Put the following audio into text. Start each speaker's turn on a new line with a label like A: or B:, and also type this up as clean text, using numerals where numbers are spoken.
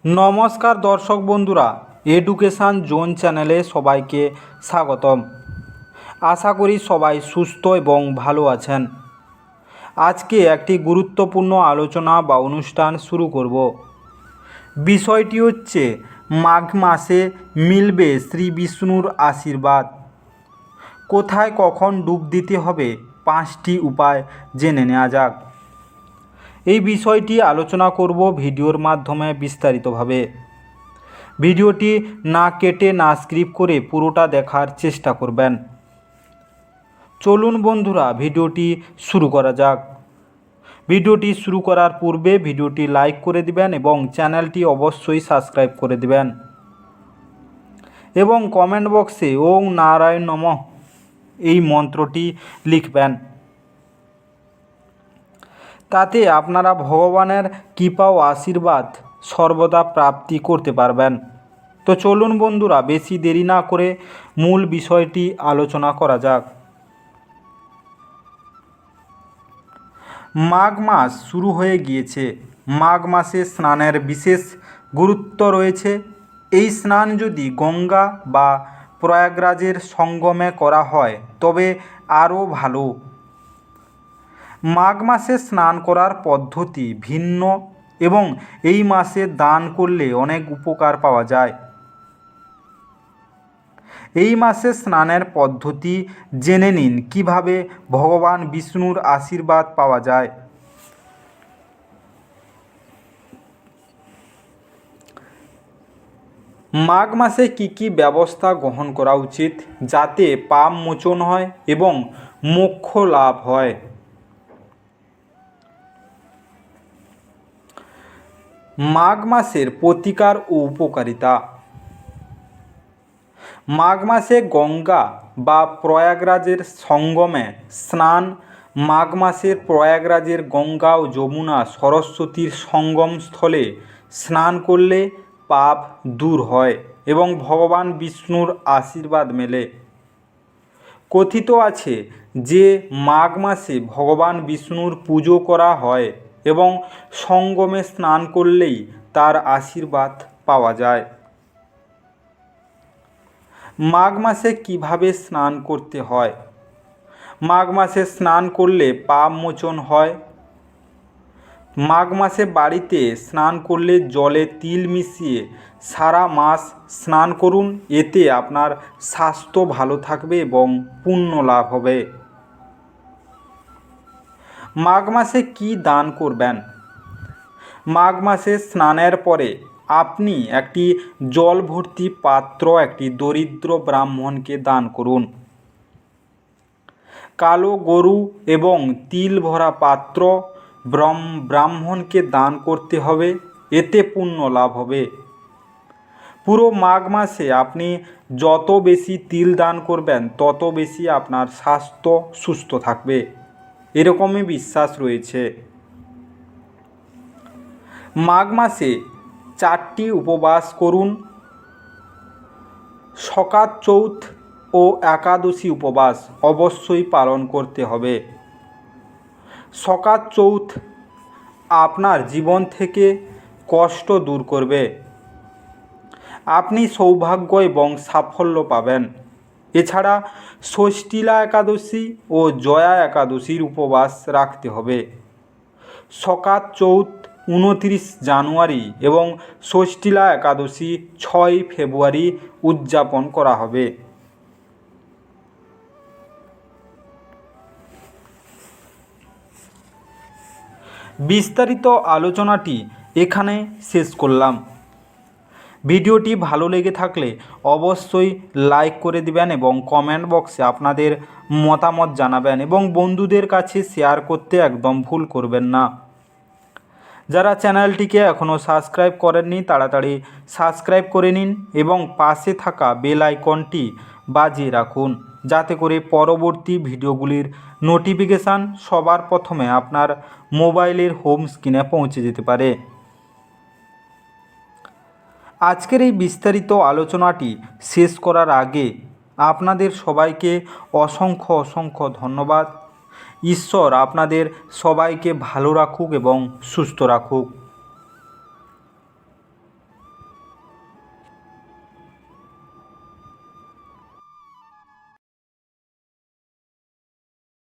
A: নমস্কার দর্শক বন্ধুরা, এডুকেশান জোন চ্যানেলে সবাইকে স্বাগতম। আশা করি সবাই সুস্থ এবং ভালো আছেন। আজকে একটি গুরুত্বপূর্ণ আলোচনা বা অনুষ্ঠান শুরু করব। বিষয়টি হচ্ছে মাঘ মাসে মিলবে শ্রী বিষ্ণুর আশীর্বাদ। কোথায় কখন ডুব দিতে হবে 5টি উপায় জেনে নেওয়া যাক। এই বিষয়টি আলোচনা করব ভিডিওর মাধ্যমে বিস্তারিতভাবে। ভিডিওটি না কেটে না স্কিপ করে পুরোটা দেখার চেষ্টা করবেন। চলুন বন্ধুরা, ভিডিওটি শুরু করা যাক। ভিডিওটি শুরু করার পূর্বে ভিডিওটি লাইক করে দিবেন এবং চ্যানেলটি অবশ্যই সাবস্ক্রাইব করে দিবেন এবং কমেন্ট বক্সে ওং নারায়ণ নমঃ এই মন্ত্রটি লিখবেন। তাতে আপনারা ভগবানের কৃপা ও আশীর্বাদ সর্বদা প্রাপ্তি করতে পারবেন। তো চলুন বন্ধুরা, বেশি দেরি না করে মূল বিষয়টি আলোচনা করা যাক। মাঘ মাস শুরু হয়ে গিয়েছে। মাঘ মাসে স্নানের বিশেষ গুরুত্ব রয়েছে। এই স্নান যদি গঙ্গা বা প্রয়াগরাজের সঙ্গমে করা হয় তবে আরও ভালো। মাঘ মাসে স্নান করার পদ্ধতি ভিন্ন এবং এই মাসে দান করলে অনেক উপকার পাওয়া যায়। এই মাসে স্নানের পদ্ধতি জেনে নিন কিভাবে ভগবান বিষ্ণুর আশীর্বাদ পাওয়া যায়। মাঘ মাসে কি কি ব্যবস্থা গ্রহণ করা উচিত যাতে পাপ মোচন হয় এবং মোক্ষ লাভ হয়। মাঘ মাসের প্রতিকার ও উপকারিতা। মাঘ মাসে গঙ্গা বা প্রয়াগরাজের সঙ্গমে স্নান। মাঘ মাসের প্রয়াগরাজের গঙ্গা ও যমুনা সরস্বতীর সঙ্গমস্থলে স্নান করলে পাপ দূর হয় এবং ভগবান বিষ্ণুর আশীর্বাদ মেলে। কথিত আছে যে মাঘ মাসে ভগবান বিষ্ণুর পুজো করা হয় এবং সঙ্গমে স্নান করলেই তার আশীর্বাদ পাওয়া যায়। মাঘ মাসে কিভাবে স্নান করতে হয়। মাঘ মাসে স্নান করলে পাপ মোচন হয়। মাঘ মাসে বাড়িতে স্নান করলে জলে তিল মিশিয়ে সারা মাস স্নান করুন। এতে আপনার স্বাস্থ্য ভালো থাকবে এবং পুণ্য লাভ হবে। মাঘ মাসে কি দান করবেন। মাঘ মাসে স্নানের পরে আপনি একটি জল ভর্তি পাত্র একটি দরিদ্র ব্রাহ্মণকে দান করুন। কালো গরু এবং তিল ভরা পাত্র ব্রাহ্মণকে দান করতে হবে, এতে পুণ্য লাভ হবে। পুরো মাঘ মাসে আপনি যত বেশি তিল দান করবেন তত বেশি আপনার স্বাস্থ্য সুস্থ থাকবে, এরকমই বিশ্বাস রয়েছে। মাঘ মাসে 4টি উপবাস করুন। সকাত চৌথ ও একাদশী উপবাস অবশ্যই পালন করতে হবে। সকাত চৌথ আপনার জীবন থেকে কষ্ট দূর করবে। আপনি সৌভাগ্য এবং সাফল্য পাবেন। এছাড়া ষষ্ঠীলা একাদশী ও জয়া একাদশীর উপবাস রাখতে হবে। সকাত চৌথ 29 জানুয়ারি এবং ষষ্ঠীলা একাদশী 6 ফেব্রুয়ারি উদযাপন করা হবে। বিস্তারিত আলোচনাটি এখানে শেষ করলাম। ভিডিওটি ভালো লেগে থাকলে অবশ্যই লাইক করে দিবেন এবং কমেন্ট বক্সে আপনাদের মতামত জানাবেন এবং বন্ধুদের কাছে শেয়ার করতে একদম ভুল করবেন না। যারা চ্যানেলটিকে এখনও সাবস্ক্রাইব করেননি তাড়াতাড়ি সাবস্ক্রাইব করে নিন এবং পাশে থাকা বেল আইকনটি বাজিয়ে রাখুন যাতে করে পরবর্তী ভিডিওগুলির নোটিফিকেশান সবার প্রথমে আপনার মোবাইলের হোম স্ক্রিনে পৌঁছে যেতে পারে। আজকের এই বিস্তারিত আলোচনাটি শেষ করার আগে আপনাদের সবাইকে অসংখ্য ধন্যবাদ। ঈশ্বর আপনাদের সবাইকে ভালো রাখুক এবং সুস্থ রাখুক।